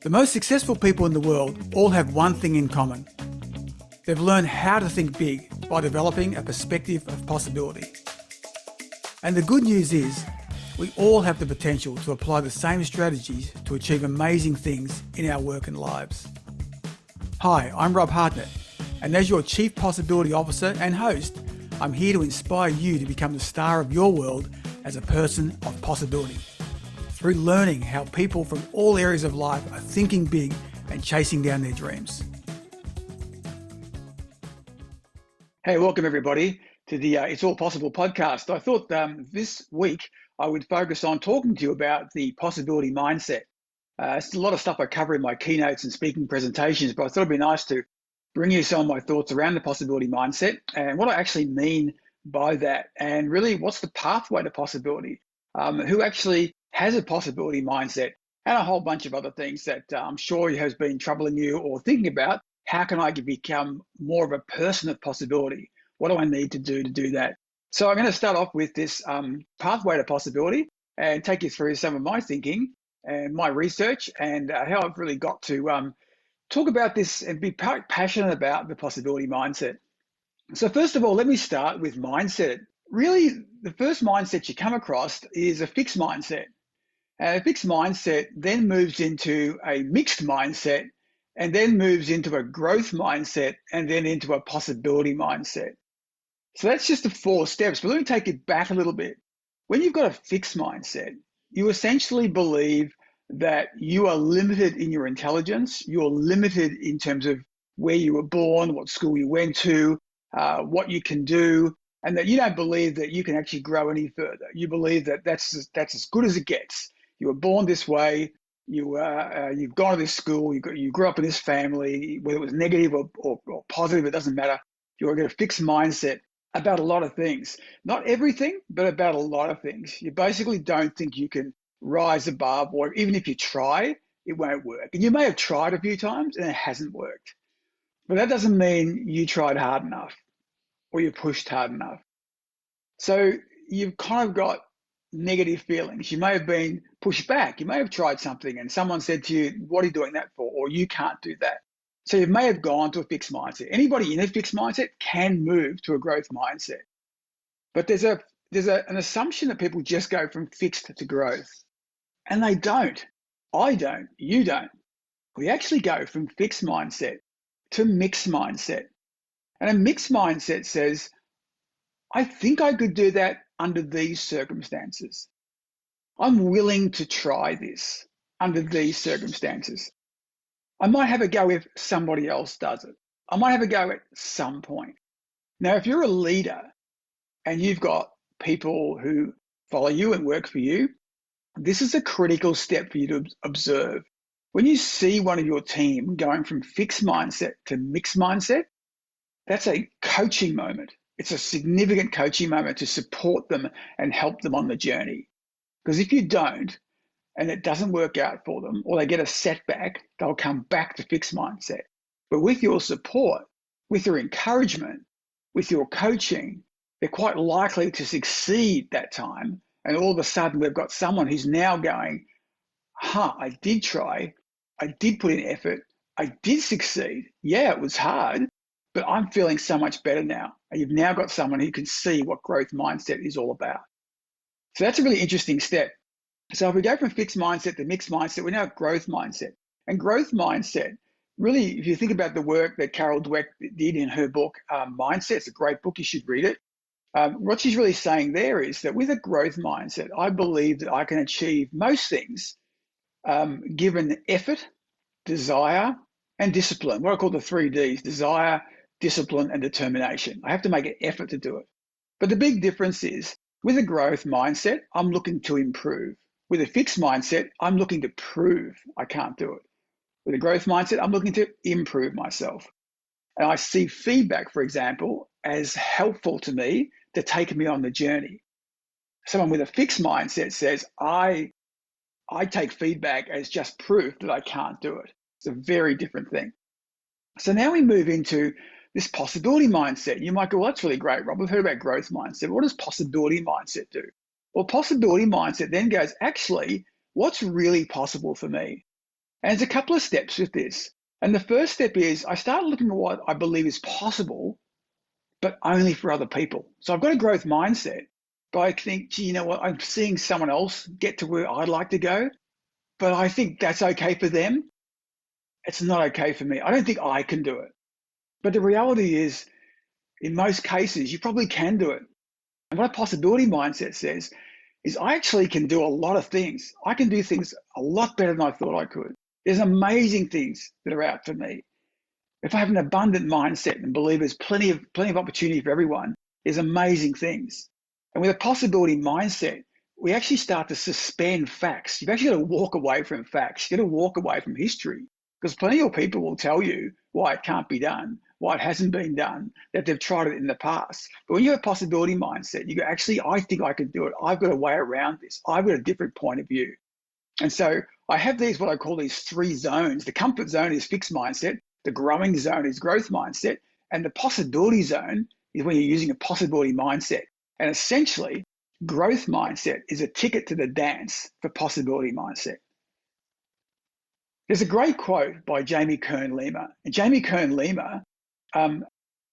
The most successful people in the world all have one thing in common. They've learned how to think big by developing a perspective of possibility. And the good news is, we all have the potential to apply the same strategies to achieve amazing things in our work and lives. Hi, I'm Rob Hartnett, and as your Chief Possibility Officer and host, I'm here to inspire you to become the star of your world as a person of possibility, through learning how people from all areas of life are thinking big and chasing down their dreams. Hey, welcome everybody to the It's All Possible podcast. I thought this week I would focus on talking to you about the possibility mindset. It's a lot of stuff I cover in my keynotes and speaking presentations, but I thought it'd be nice to bring you some of my thoughts around the possibility mindset and what I actually mean by that, and really what's the pathway to possibility, who actually has a possibility mindset, and a whole bunch of other things that I'm sure has been troubling you or thinking about. How can I become more of a person of possibility? What do I need to do that? So I'm going to start off with this pathway to possibility and take you through some of my thinking and my research and how I've really got to talk about this and be passionate about the possibility mindset. So first of all, let me start with mindset. Really, the first mindset you come across is a fixed mindset. A fixed mindset then moves into a mixed mindset, and then moves into a growth mindset, and then into a possibility mindset. So that's just the 4 steps, but let me take it back a little bit. When you've got a fixed mindset, you essentially believe that you are limited in your intelligence, you're limited in terms of where you were born, what school you went to, what you can do, and that you don't believe that you can actually grow any further. You believe that that's as good as it gets. You were born this way, you've gone to this school, you grew up in this family, whether it was negative or positive, it doesn't matter. You're got a fixed mindset about a lot of things. Not everything, but about a lot of things. You basically don't think you can rise above, or even if you try, it won't work. And you may have tried a few times and it hasn't worked. But that doesn't mean you tried hard enough or you pushed hard enough. So you've kind of got negative feelings. You may have been pushed back. You may have tried something and someone said to you, what are you doing that for? Or you can't do that. So you may have gone to a fixed mindset. Anybody in a fixed mindset can move to a growth mindset. But there's an assumption that people just go from fixed to growth. And they don't. I don't. You don't. We actually go from fixed mindset to mixed mindset. And a mixed mindset says, I think I could do that under these circumstances. I'm willing to try this under these circumstances. I might have a go if somebody else does it. I might have a go at some point. Now, if you're a leader and you've got people who follow you and work for you, this is a critical step for you to observe. When you see one of your team going from fixed mindset to mixed mindset, that's a coaching moment. It's a significant coaching moment to support them and help them on the journey. Because if you don't, and it doesn't work out for them, or they get a setback, they'll come back to fixed mindset. But with your support, with your encouragement, with your coaching, they're quite likely to succeed that time. And all of a sudden, we've got someone who's now going, I did try, I did put in effort, I did succeed. Yeah, it was hard, but I'm feeling so much better now. And you've now got someone who can see what growth mindset is all about. So that's a really interesting step. So if we go from fixed mindset to mixed mindset, we're now at growth mindset. And growth mindset, really, if you think about the work that Carol Dweck did in her book, Mindset, it's a great book, you should read it. What she's really saying there is that with a growth mindset, I believe that I can achieve most things given effort, desire, and discipline, what I call the 3 Ds, desire, discipline, and determination. I have to make an effort to do it. But the big difference is, with a growth mindset, I'm looking to improve. With a fixed mindset, I'm looking to prove I can't do it. With a growth mindset, I'm looking to improve myself. And I see feedback, for example, as helpful to me to take me on the journey. Someone with a fixed mindset says, I take feedback as just proof that I can't do it. It's a very different thing. So now we move into this possibility mindset. You might go, well, that's really great, Rob. We've heard about growth mindset. What does possibility mindset do? Well, possibility mindset then goes, actually, what's really possible for me? And there's a couple of steps with this. And the first step is I start looking at what I believe is possible, but only for other people. So I've got a growth mindset, but I think, gee, you know what? I'm seeing someone else get to where I'd like to go, but I think that's okay for them. It's not okay for me. I don't think I can do it. But the reality is, in most cases, you probably can do it. And what a possibility mindset says is I actually can do a lot of things. I can do things a lot better than I thought I could. There's amazing things that are out for me. If I have an abundant mindset and believe there's plenty of opportunity for everyone, there's amazing things. And with a possibility mindset, we actually start to suspend facts. You've actually got to walk away from facts. You've got to walk away from history, because plenty of people will tell you why it can't be done, why it hasn't been done, that they've tried it in the past. But when you have a possibility mindset, you go, actually, I think I can do it. I've got a way around this. I've got a different point of view. And so I have these, what I call these 3 zones. The comfort zone is fixed mindset. The growing zone is growth mindset. And the possibility zone is when you're using a possibility mindset. And essentially, growth mindset is a ticket to the dance for possibility mindset. There's a great quote by Jamie Kern-Lima. And Jamie Kern-Lima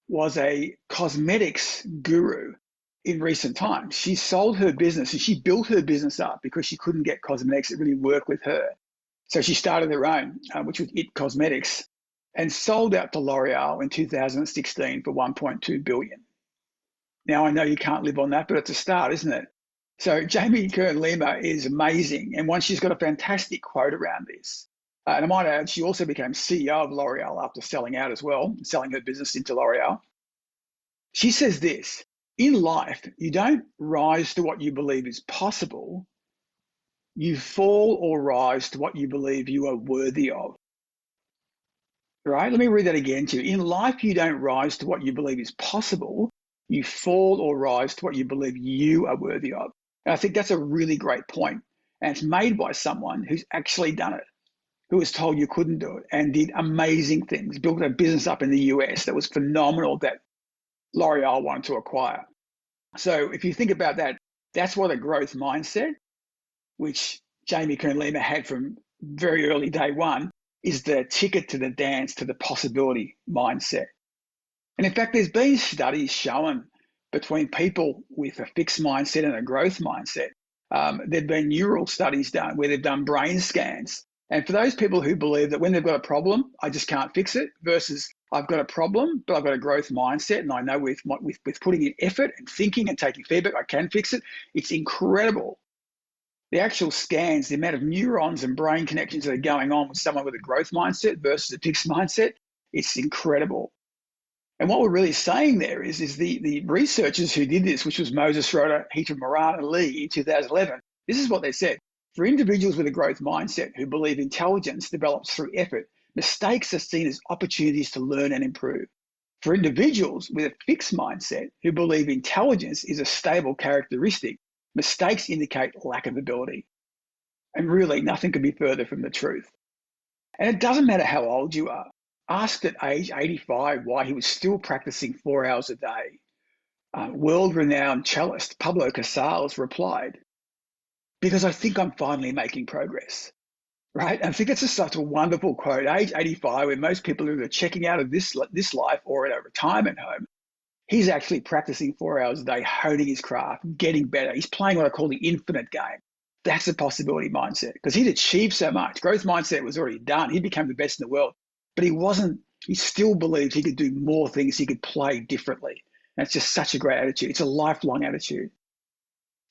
was a cosmetics guru in recent times. She sold her business and she built her business up because she couldn't get cosmetics that really worked with her. So she started her own, which was It Cosmetics, and sold out to L'Oreal in 2016 for 1.2 billion. Now, I know you can't live on that, but it's a start, isn't it? So Jamie Kern-Lima is amazing. And she's got a fantastic quote around this. And I might add, she also became CEO of L'Oreal after selling out as well, selling her business into L'Oreal. She says this: in life, you don't rise to what you believe is possible. You fall or rise to what you believe you are worthy of. Right? Let me read that again to you. In life, you don't rise to what you believe is possible. You fall or rise to what you believe you are worthy of. And I think that's a really great point. And it's made by someone who's actually done it, who was told you couldn't do it and did amazing things, built a business up in the US that was phenomenal that L'Oreal wanted to acquire. So if you think about that, that's what a growth mindset, which Jamie Kern-Lima had from very early day one, is the ticket to the dance to the possibility mindset. And in fact, there's been studies shown between people with a fixed mindset and a growth mindset. There've been neural studies done where they've done brain scans. And for those people who believe that when they've got a problem, I just can't fix it, versus I've got a problem, but I've got a growth mindset, and I know with putting in effort and thinking and taking feedback, I can fix it. It's incredible. The actual scans, the amount of neurons and brain connections that are going on with someone with a growth mindset versus a fixed mindset, it's incredible. And what we're really saying there is the researchers who did this, which was Moses Schroeder, Heaton Moran, and Lee in 2011, this is what they said. For individuals with a growth mindset who believe intelligence develops through effort, mistakes are seen as opportunities to learn and improve. For individuals with a fixed mindset who believe intelligence is a stable characteristic, mistakes indicate lack of ability. And really, nothing could be further from the truth. And it doesn't matter how old you are. Asked at age 85 why he was still practicing 4 hours a day, world-renowned cellist Pablo Casals replied, "Because I think I'm finally making progress." Right? I think it's just such a wonderful quote. Age 85, when most people are either checking out of this life or at a retirement home, he's actually practicing 4 hours a day, honing his craft, getting better. He's playing what I call the infinite game. That's a possibility mindset, because he'd achieved so much. Growth mindset was already done. He became the best in the world, but he still believed he could do more things. He could play differently. And it's just such a great attitude. It's a lifelong attitude.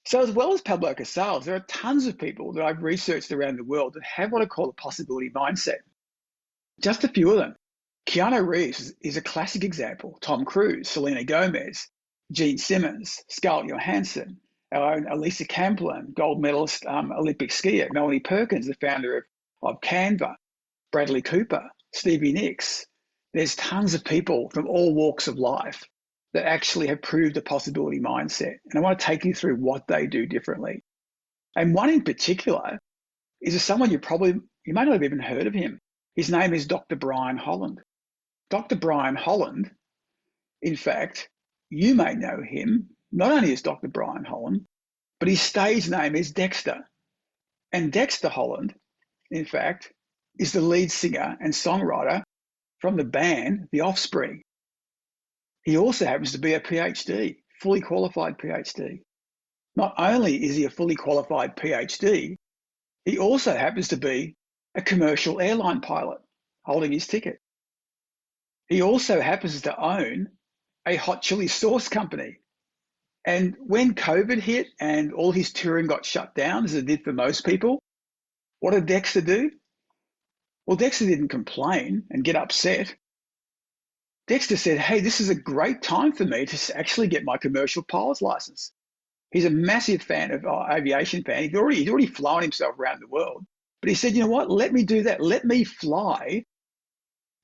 So as well as Pablo Casals, there are tons of people that I've researched around the world that have what I call a possibility mindset. Just a few of them. Keanu Reeves is a classic example. Tom Cruise, Selena Gomez, Gene Simmons, Scarlett Johansson, our own Alisa Camplin, gold medalist Olympic skier, Melanie Perkins, the founder of Canva, Bradley Cooper, Stevie Nicks. There's tons of people from all walks of life that actually have proved a possibility mindset. And I want to take you through what they do differently. And one in particular is someone you may not have even heard of him. His name is Dr. Brian Holland. Dr. Brian Holland, in fact, you may know him not only as Dr. Brian Holland, but his stage name is Dexter. And Dexter Holland, in fact, is the lead singer and songwriter from the band The Offspring. He also happens to be a PhD, fully qualified PhD. Not only is he a fully qualified PhD, he also happens to be a commercial airline pilot holding his ticket. He also happens to own a hot chili sauce company. And when COVID hit and all his touring got shut down, as it did for most people, what did Dexter do? Well, Dexter didn't complain and get upset. Dexter said, hey, this is a great time for me to actually get my commercial pilot's license. He's a massive fan of aviation fan. He'd already flown himself around the world. But he said, you know what? Let me do that. Let me fly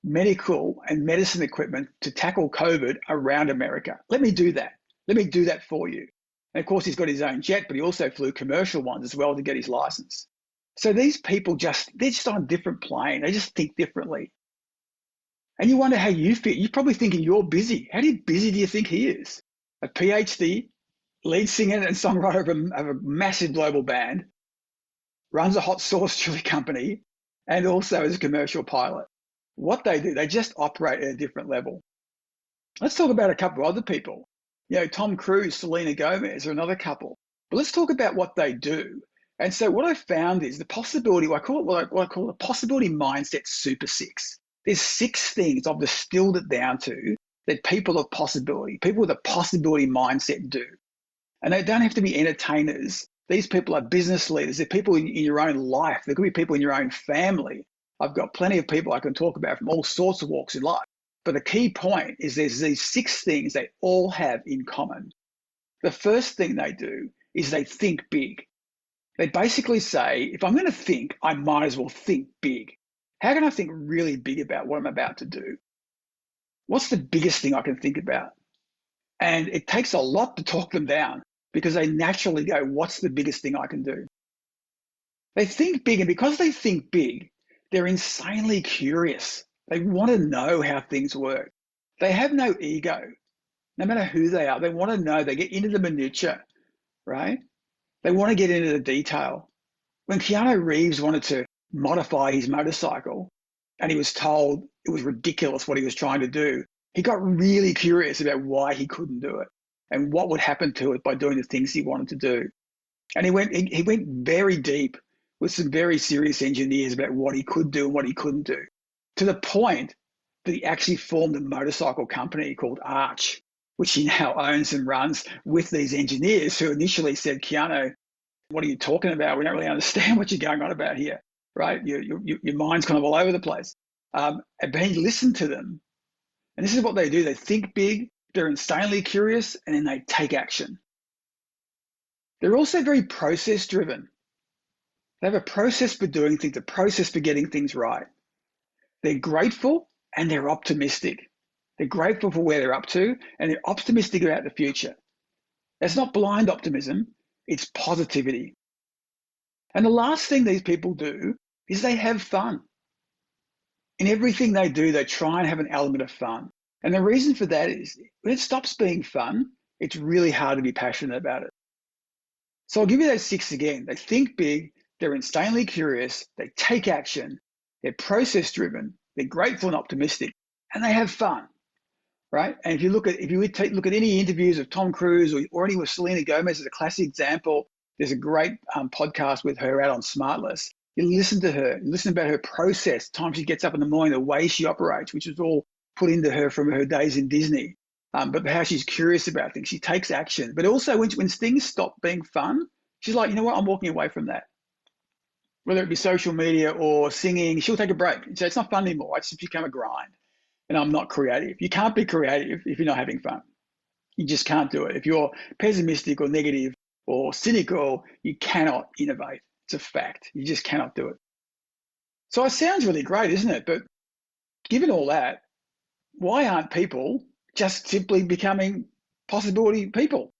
medical and medicine equipment to tackle COVID around America. Let me do that. Let me do that for you. And of course, he's got his own jet, but he also flew commercial ones as well to get his license. So these people they're just on a different plane. They just think differently. And you wonder how you feel. You're probably thinking you're busy. How busy do you think he is? A PhD, lead singer and songwriter of a massive global band, runs a hot sauce chili company, and also is a commercial pilot. What they do, they just operate at a different level. Let's talk about a couple of other people. You know, Tom Cruise, Selena Gomez are another couple. But let's talk about what they do. And so what I found is the possibility, what I call the possibility mindset super six. There's 6 things I've distilled it down to that people of possibility, people with a possibility mindset do. And they don't have to be entertainers. These people are business leaders. They're people in your own life. There could be people in your own family. I've got plenty of people I can talk about from all sorts of walks in life. But the key point is there's these 6 things they all have in common. The first thing they do is they think big. They basically say, if I'm going to think, I might as well think big. How can I think really big about what I'm about to do? What's the biggest thing I can think about? And it takes a lot to talk them down because they naturally go, what's the biggest thing I can do? They think big, and because they think big, they're insanely curious. They want to know how things work. They have no ego, no matter who they are. They want to know. They get into the minutiae, right? They want to get into the detail. When Keanu Reeves wanted to modify his motorcycle and he was told it was ridiculous what he was trying to do, he got really curious about why he couldn't do it and what would happen to it by doing the things he wanted to do. And he went very deep with some very serious engineers about what he could do and what he couldn't do, to the point that he actually formed a motorcycle company called Arch, which he now owns and runs with these engineers who initially said, Keanu, what are you talking about? We don't really understand what you're going on about here, right? Your mind's kind of all over the place. But he listened to them. And this is what they do. They think big, they're insanely curious, and then they take action. They're also very process driven. They have a process for doing things, a process for getting things right. They're grateful and they're optimistic. They're grateful for where they're up to and they're optimistic about the future. That's not blind optimism, it's positivity. And the last thing these people do is they have fun. In everything they do, they try and have an element of fun. And the reason for that is when it stops being fun, it's really hard to be passionate about it. So I'll give you those 6 again. They think big, they're insanely curious, they take action, they're process driven, they're grateful and optimistic, and they have fun, right? And if you look at any interviews of Tom Cruise or any with Selena Gomez as a classic example, there's a great podcast with her out on Smartless. You listen to her, you listen about her process, time she gets up in the morning, the way she operates, which was all put into her from her days in Disney. But how she's curious about things, she takes action. But also when things stop being fun, she's like, you know what, I'm walking away from that. Whether it be social media or singing, she'll take a break and say, it's not fun anymore. It's just become a grind and I'm not creative. You can't be creative if you're not having fun. You just can't do it. If you're pessimistic or negative or cynical, you cannot innovate. It's a fact. You just cannot do it. So it sounds really great, isn't it? But given all that, why aren't people just simply becoming possibility people?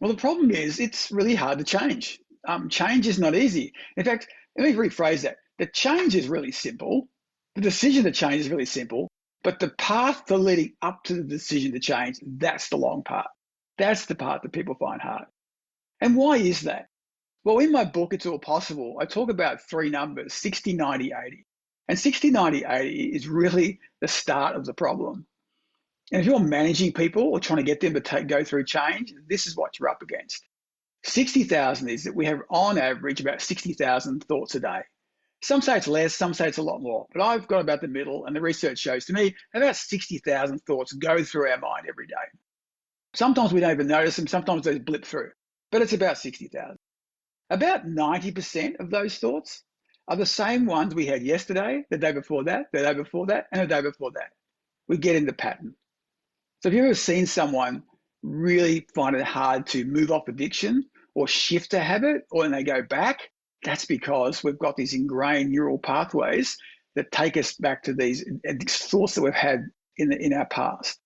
Well, the problem is it's really hard to change. Change is not easy. In fact, let me rephrase that. The change is really simple. The decision to change is really simple, but the path to leading up to the decision to change, that's the long part. That's the part that people find hard. And why is that? Well, in my book, It's All Possible, I talk about three numbers: 60, 90, 80. And 60, 90, 80 is really the start of the problem. And if you're managing people or trying to get them to go through change, this is what you're up against. 60,000 is that we have, on average, about 60,000 thoughts a day. Some say it's less, some say it's a lot more, but I've got about the middle, and the research shows to me about 60,000 thoughts go through our mind every day. Sometimes we don't even notice them, sometimes they blip through, but it's about 60,000. About 90% of those thoughts are the same ones we had yesterday, the day before that, the day before that, and the day before that. We get in the pattern. So have you ever seen someone really find it hard to move off addiction or shift a habit, or when they go back? That's because we've got these ingrained neural pathways that take us back to these thoughts that we've had in our past.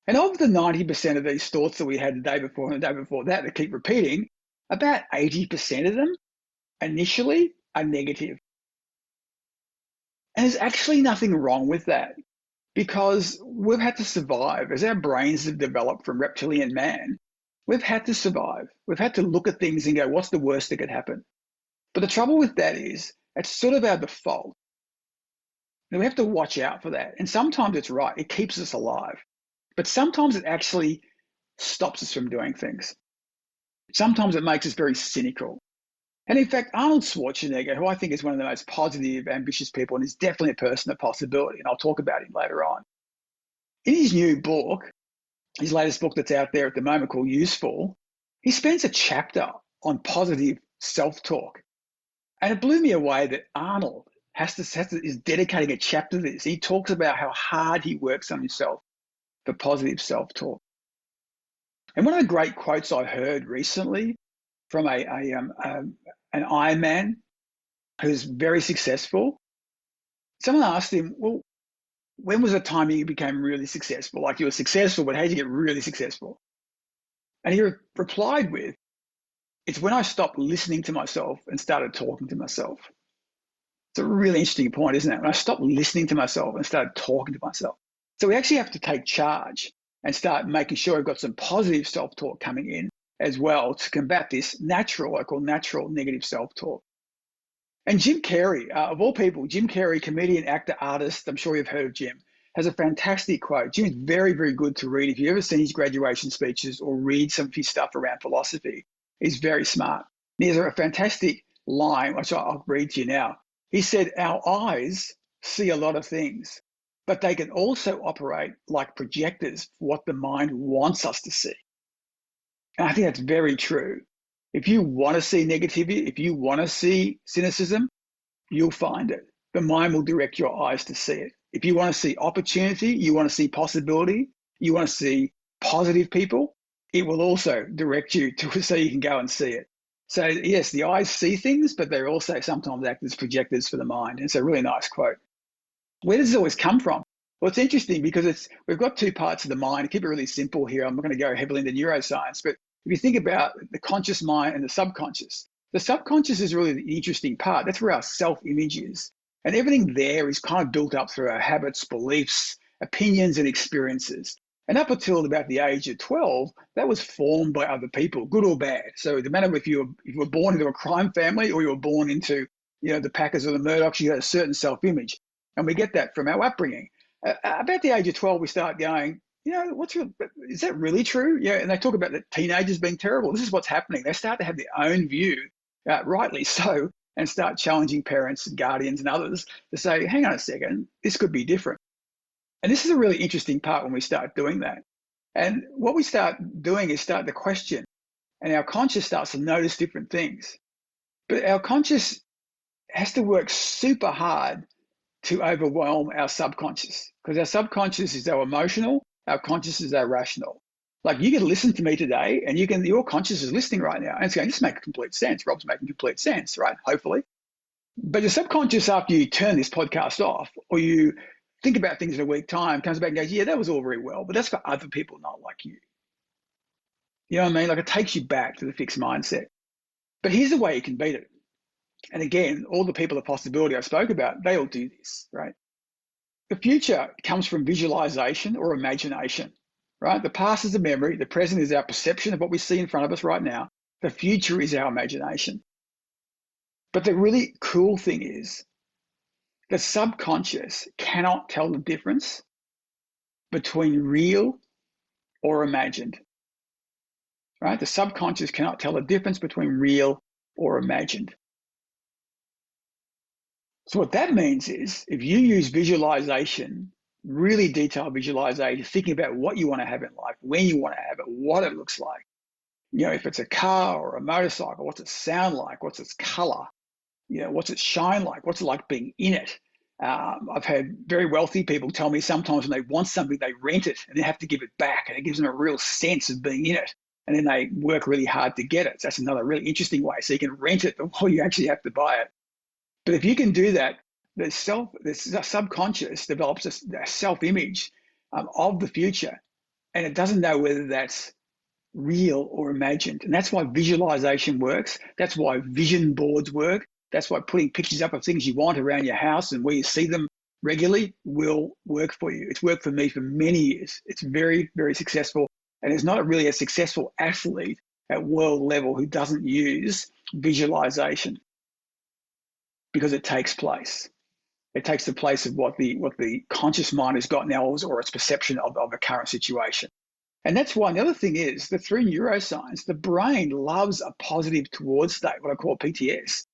And of the 90% of these thoughts that we had the day before and the day before that that keep repeating, about 80% of them initially are negative. And there's actually nothing wrong with that, because we've had to survive. As our brains have developed from reptilian man, we've had to survive. We've had to look at things and go, what's the worst that could happen? But the trouble with that is it's sort of our default. And we have to watch out for that. And sometimes it's right, it keeps us alive. But sometimes it actually stops us from doing things. Sometimes it makes us very cynical. And in fact, Arnold Schwarzenegger, who I think is one of the most positive, ambitious people, and is definitely a person of possibility, and I'll talk about him later on. In his new book, his latest book that's out there at the moment called Useful, he spends a chapter on positive self-talk. And it blew me away that Arnold is dedicating a chapter to this. He talks about how hard he works on himself for positive self-talk. And one of the great quotes I heard recently from an Ironman who's very successful, someone asked him, well, when was the time you became really successful? Like, you were successful, but how did you get really successful? And he replied with, it's when I stopped listening to myself and started talking to myself. It's a really interesting point, isn't it? When I stopped listening to myself and started talking to myself. So we actually have to take charge and start making sure we've got some positive self-talk coming in as well to combat this natural, I call natural negative self-talk. And Jim Carrey, of all people, Jim Carrey, comedian, actor, artist, I'm sure you've heard of Jim, has a fantastic quote. Jim's very, very good to read. If you've ever seen his graduation speeches or read some of his stuff around philosophy, he's very smart. And he has a fantastic line, which I'll read to you now. He said, our eyes see a lot of things, but they can also operate like projectors for what the mind wants us to see. And I think that's very true. If you want to see negativity, if you want to see cynicism, you'll find it. The mind will direct your eyes to see it. If you want to see opportunity, you want to see possibility, you want to see positive people, it will also direct you to so you can go and see it. So yes, the eyes see things, but they also sometimes act as projectors for the mind. And it's a really nice quote. Where does it always come from? Well, it's interesting because we've got two parts of the mind. Keep it really simple here. I'm not going to go heavily into neuroscience, but if you think about the conscious mind and the subconscious is really the interesting part. That's where our self-image is. And everything there is kind of built up through our habits, beliefs, opinions, and experiences. And up until about the age of 12, that was formed by other people, good or bad. So no matter if you were born into a crime family or you were born into, the Packers or the Murdochs, you had a certain self-image. And we get that from our upbringing. About the age of 12, we start going, is that really true? Yeah, and they talk about the teenagers being terrible. This is what's happening. They start to have their own view, rightly so, and start challenging parents and guardians and others to say, hang on a second, this could be different. And this is a really interesting part when we start doing that. And what we start doing is start to question, and our conscious starts to notice different things. But our conscious has to work super hard to overwhelm our subconscious, because our subconscious is our emotional, our conscious is our rational. Like, you can listen to me today and your conscious is listening right now and it's going, this makes complete sense. Rob's making complete sense, right? Hopefully. But your subconscious, after you turn this podcast off or you think about things in a week time, comes back and goes, yeah, that was all very well, but that's for other people, not like you. You know what I mean? Like, it takes you back to the fixed mindset. But here's the way you can beat it. And again, all the people of possibility I spoke about, they all do this, right? The future comes from visualization or imagination, right? The past is a memory. The present is our perception of what we see in front of us right now. The future is our imagination. But the really cool thing is the subconscious cannot tell the difference between real or imagined, right? The subconscious cannot tell the difference between real or imagined. So what that means is if you use visualization, really detailed visualization, thinking about what you want to have in life, when you want to have it, what it looks like, if it's a car or a motorcycle, what's it sound like? What's its color? What's it shine like? What's it like being in it? I've had very wealthy people tell me sometimes when they want something, they rent it and they have to give it back, and it gives them a real sense of being in it. And then they work really hard to get it. So that's another really interesting way. So you can rent it before you actually have to buy it. But if you can do that, the subconscious develops a self-image of the future, and it doesn't know whether that's real or imagined. And that's why visualization works. That's why vision boards work. That's why putting pictures up of things you want around your house and where you see them regularly will work for you. It's worked for me for many years. It's very, very successful. And there's not really a successful athlete at world level who doesn't use visualization, because it takes place. It takes the place of what the conscious mind has got now, or its perception of a current situation. And that's why the other thing is that through neuroscience, the brain loves a positive towards state, what I call PTS.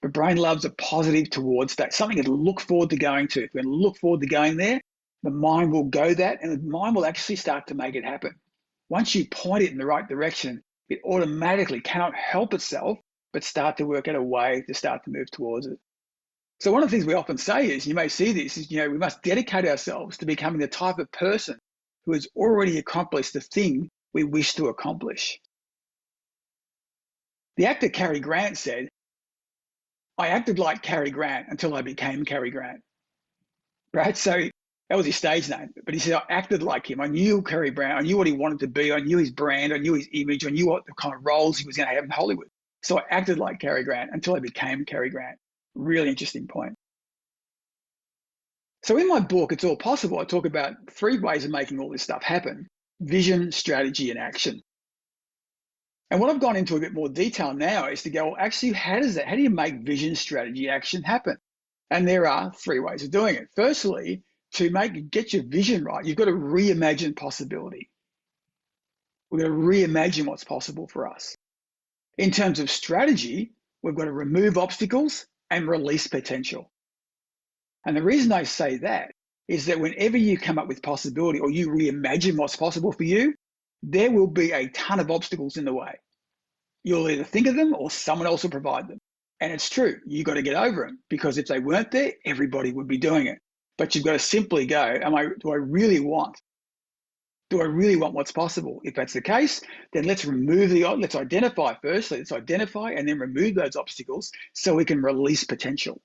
The brain loves a positive towards state, something to look forward to going to. If we're going to look forward to going there, the mind will go that, and the mind will actually start to make it happen. Once you point it in the right direction, it automatically cannot help itself but start to work out a way to start to move towards it. So one of the things we often say is, you may see this, is we must dedicate ourselves to becoming the type of person who has already accomplished the thing we wish to accomplish. The actor Cary Grant said, "I acted like Cary Grant until I became Cary Grant." Right? So that was his stage name. But he said, I acted like him. I knew Cary Grant. I knew what he wanted to be. I knew his brand. I knew his image. I knew what the kind of roles he was going to have in Hollywood. So I acted like Cary Grant until I became Cary Grant. Really interesting point. So in my book, It's All Possible, I talk about 3 ways of making all this stuff happen: vision, strategy, and action. And what I've gone into a bit more detail now is to go, well, actually, how do you make vision, strategy, action happen? And there are 3 ways of doing it. Firstly, to get your vision right, you've got to reimagine possibility. We've got to reimagine what's possible for us. In terms of strategy, we've got to remove obstacles and release potential. And the reason I say that is that whenever you come up with possibility, or you reimagine what's possible for you, there will be a ton of obstacles in the way. You'll either think of them or someone else will provide them. And it's true, you've got to get over them, because if they weren't there, everybody would be doing it. But you've got to simply go, do I really want what's possible? If that's the case, then let's identify firstly, let's identify and then remove those obstacles so we can release potential.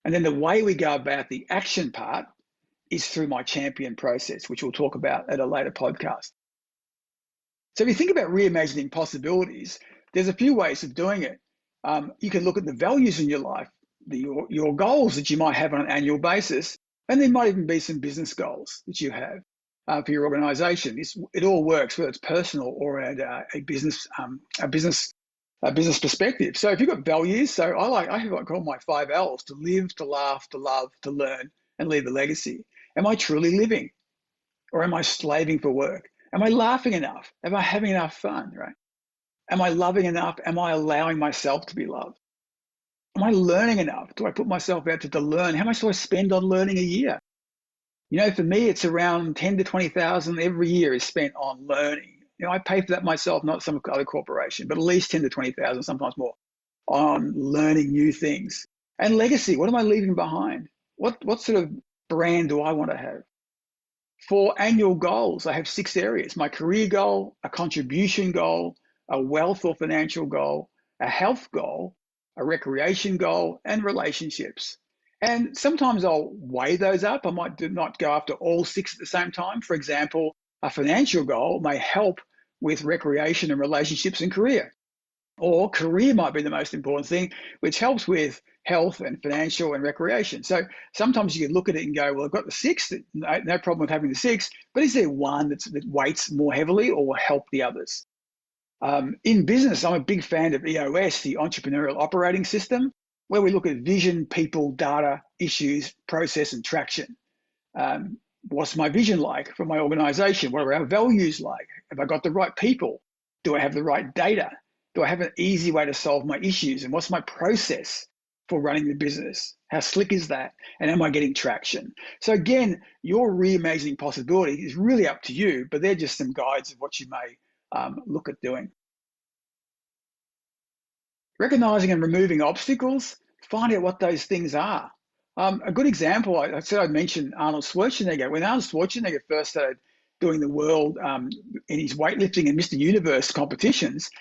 And then the way we go about the action part is through my champion process, which we'll talk about at a later podcast. So if you think about reimagining possibilities, there's a few ways of doing it. You can look at the values in your life, your goals that you might have on an annual basis, and there might even be some business goals that you have for your organization. It all works, whether it's personal or at a business perspective. So if you've got values, so I have what I call my 5 L's: to live, to laugh, to love, to learn, and leave a legacy. Am I truly living, or am I slaving for work? Am I laughing enough? Am I having enough fun, right? Am I loving enough? Am I allowing myself to be loved? Am I learning enough? Do I put myself out to learn? How much do I spend on learning a year? For me, it's around 10 to 20,000 every year is spent on learning. I pay for that myself, not some other corporation, but at least 10 to 20,000, sometimes more, on learning new things. And legacy, what am I leaving behind? What sort of brand do I want to have? For annual goals, I have 6 areas: my career goal, a contribution goal, a wealth or financial goal, a health goal, a recreation goal, and relationships. And sometimes I'll weigh those up. I might not go after all 6 at the same time. For example, a financial goal may help with recreation and relationships and career. Or career might be the most important thing, which helps with health and financial and recreation. So sometimes you can look at it and go, well, I've got the 6, no problem with having the 6, but is there one that weights more heavily or will help the others? In business, I'm a big fan of EOS, the Entrepreneurial Operating System, where we look at vision, people, data, issues, process, and traction. What's my vision like for my organization? What are our values like? Have I got the right people? Do I have the right data? Do I have an easy way to solve my issues? And what's my process for running the business? How slick is that? And am I getting traction? So again, your reimagining possibility is really up to you, but they're just some guides of what you may look at doing. Recognizing and removing obstacles, find out what those things are. A good example, I said I'd mention Arnold Schwarzenegger. When Arnold Schwarzenegger first started doing the world in his weightlifting and Mr. Universe competitions,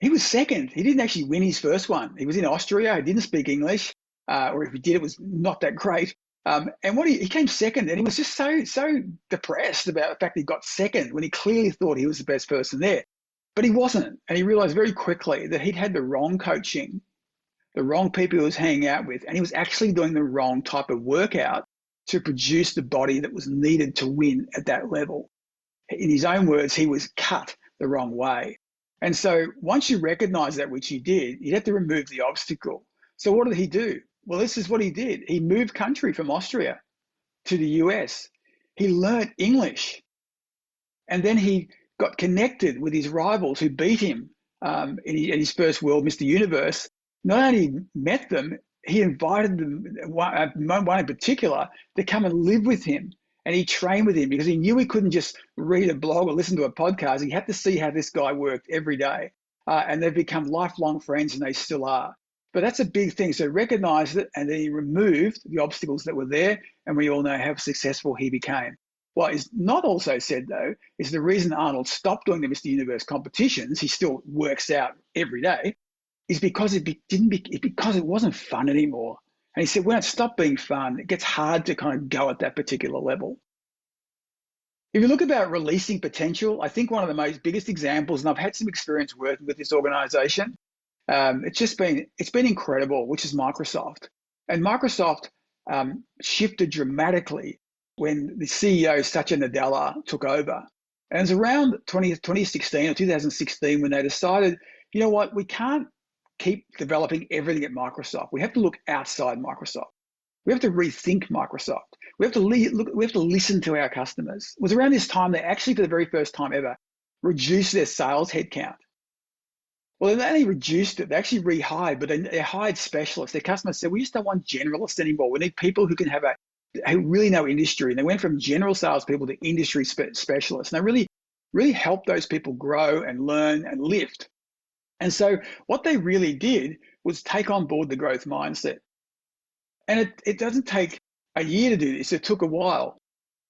he was second. He didn't actually win his first one. He was in Austria. He didn't speak English, or if he did, it was not that great. And what he came second, and he was just so depressed about the fact he got second when he clearly thought he was the best person there. But he wasn't, and he realized very quickly that he'd had the wrong coaching, the wrong people he was hanging out with, and he was actually doing the wrong type of workout to produce the body that was needed to win at that level. In his own words, he was cut the wrong way. And so once you recognize that, which he did, you have to remove the obstacle. So what did he do? Well, this is what he did. He moved country from Austria to the US. He learnt English. And then he got connected with his rivals who beat him in his first world, Mr. Universe. Not only met them, he invited them, one in particular, to come and live with him. And he trained with him because he knew he couldn't just read a blog or listen to a podcast. He had to see how this guy worked every day. And they've become lifelong friends, and they still are. But that's a big thing. So recognize it, and then he removed the obstacles that were there, and we all know how successful he became. What is not also said, though, is the reason Arnold stopped doing the Mr. Universe competitions, he still works out every day, is because because it wasn't fun anymore. And he said, when it stopped being fun, it gets hard to kind of go at that particular level. If you look about releasing potential, I think one of the biggest examples, and I've had some experience working with this organization, it's been incredible, which is Microsoft. And Microsoft shifted dramatically when the CEO, Satya Nadella, took over. And it was around 2016 or 2016 when they decided, you know what, we can't keep developing everything at Microsoft. We have to look outside Microsoft. We have to rethink Microsoft. We have to listen to our customers. It was around this time they actually, for the very first time ever, reduced their sales headcount. Well, they only reduced it. They actually rehired, but they hired specialists. Their customers said, we just don't want generalists anymore. We need people who can who really know industry. And they went from general salespeople to industry specialists. And they really helped those people grow and learn and lift. And so what they really did was take on board the growth mindset. And it doesn't take a year to do this. It took a while.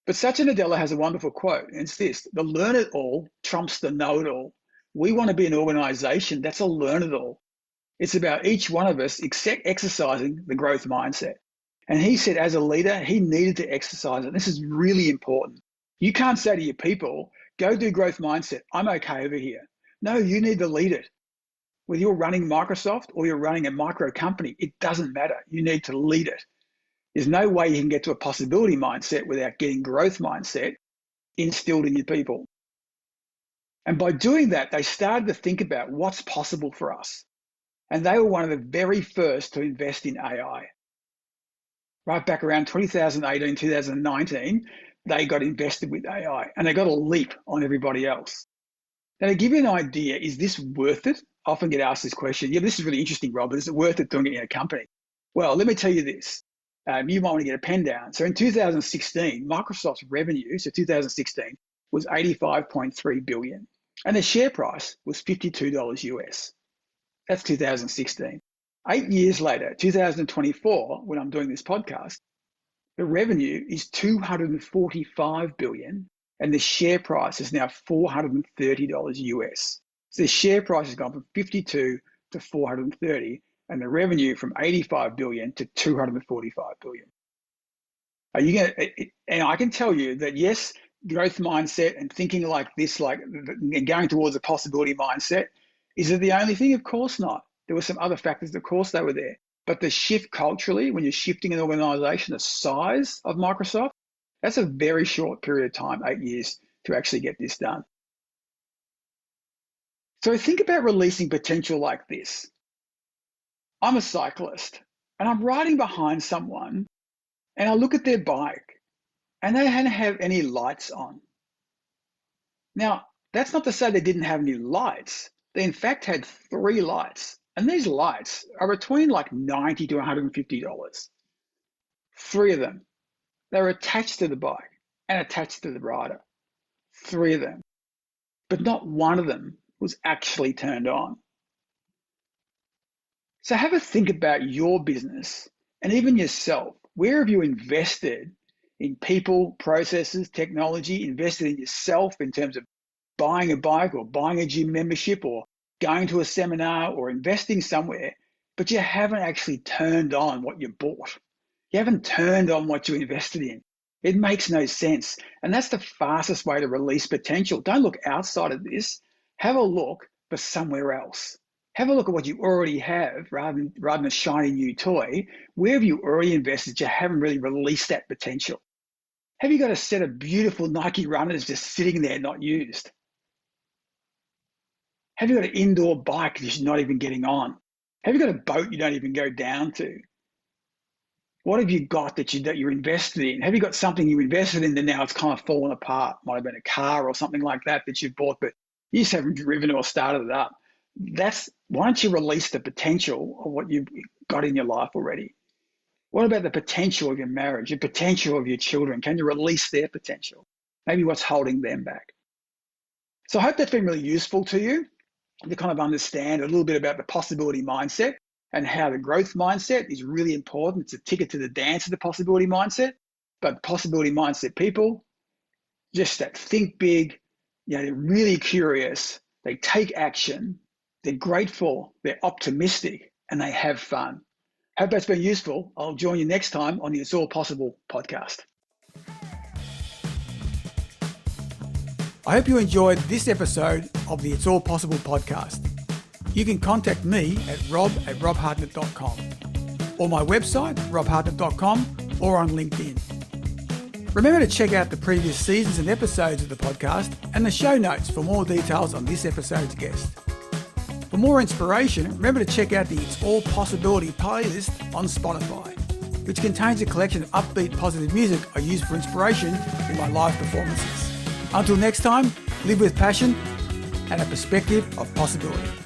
But Satya Nadella has a wonderful quote, and it's this: the learn it all trumps the know it all. We want to be an organization that's a learn it all. It's about each one of us exercising the growth mindset. And he said, as a leader, he needed to exercise it. This is really important. You can't say to your people, go do growth mindset. I'm okay over here. No, you need to lead it. Whether you're running Microsoft or you're running a micro company, it doesn't matter. You need to lead it. There's no way you can get to a possibility mindset without getting growth mindset instilled in your people. And by doing that, they started to think about what's possible for us. And they were one of the very first to invest in AI. Right back around 2018, 2019, they got invested with AI, and they got a leap on everybody else. Now, to give you an idea, is this worth it? I often get asked this question. Yeah, this is really interesting, Rob, but is it worth it doing it in a company? Well, let me tell you this. You might want to get a pen down. So in 2016, Microsoft's revenue, so 2016, was $85.3 billion. And the share price was $52 US. That's 2016. 8 years later, 2024, when I'm doing this podcast, the revenue is $245 billion, and the share price is now $430 US. So the share price has gone from 52 to 430, and the revenue from 85 billion to 245 billion. Are you going to, and I can tell you that yes, growth mindset and thinking like this, like going towards a possibility mindset, is it the only thing? Of course not. There were some other factors, of course they were there. But the shift culturally, when you're shifting an organization, the size of Microsoft, that's a very short period of time, 8 years, to actually get this done. So think about releasing potential like this. I'm a cyclist and I'm riding behind someone and I look at their bike and they don't have any lights on. Now, that's not to say they didn't have any lights. They in fact had 3 lights, and these lights are between like $90 to $150. 3 of them. They're attached to the bike and attached to the rider. 3 of them. But not one of them was actually turned on. So have a think about your business and even yourself. Where have you invested in people, processes, technology, invested in yourself in terms of buying a bike or buying a gym membership or going to a seminar or investing somewhere, but you haven't actually turned on what you bought. You haven't turned on what you invested in. It makes no sense. And that's the fastest way to release potential. Don't look outside of this. Have a look for somewhere else. Have a look at what you already have rather than a shiny new toy. Where have you already invested you haven't really released that potential? Have you got a set of beautiful Nike runners just sitting there not used? Have you got an indoor bike that you're not even getting on? Have you got a boat you don't even go down to? What have you got that you're invested in? Have you got something you invested in that now it's kind of fallen apart? Might have been a car or something like that you've bought, but you just haven't driven or started it up. Why don't you release the potential of what you've got in your life already? What about the potential of your marriage, the potential of your children? Can you release their potential? Maybe what's holding them back? So I hope that's been really useful to you to kind of understand a little bit about the possibility mindset and how the growth mindset is really important. It's a ticket to the dance of the possibility mindset. But possibility mindset people, just that think big, they're really curious, they take action, they're grateful, they're optimistic, and they have fun. Hope that's been useful. I'll join you next time on the It's All Possible podcast. I hope you enjoyed this episode of the It's All Possible podcast. You can contact me at rob@robhartnett.com or my website, robhartnett.com, or on LinkedIn. Remember to check out the previous seasons and episodes of the podcast and the show notes for more details on this episode's guest. For more inspiration, remember to check out the It's All Possibility playlist on Spotify, which contains a collection of upbeat, positive music I use for inspiration in my live performances. Until next time, live with passion and a perspective of possibility.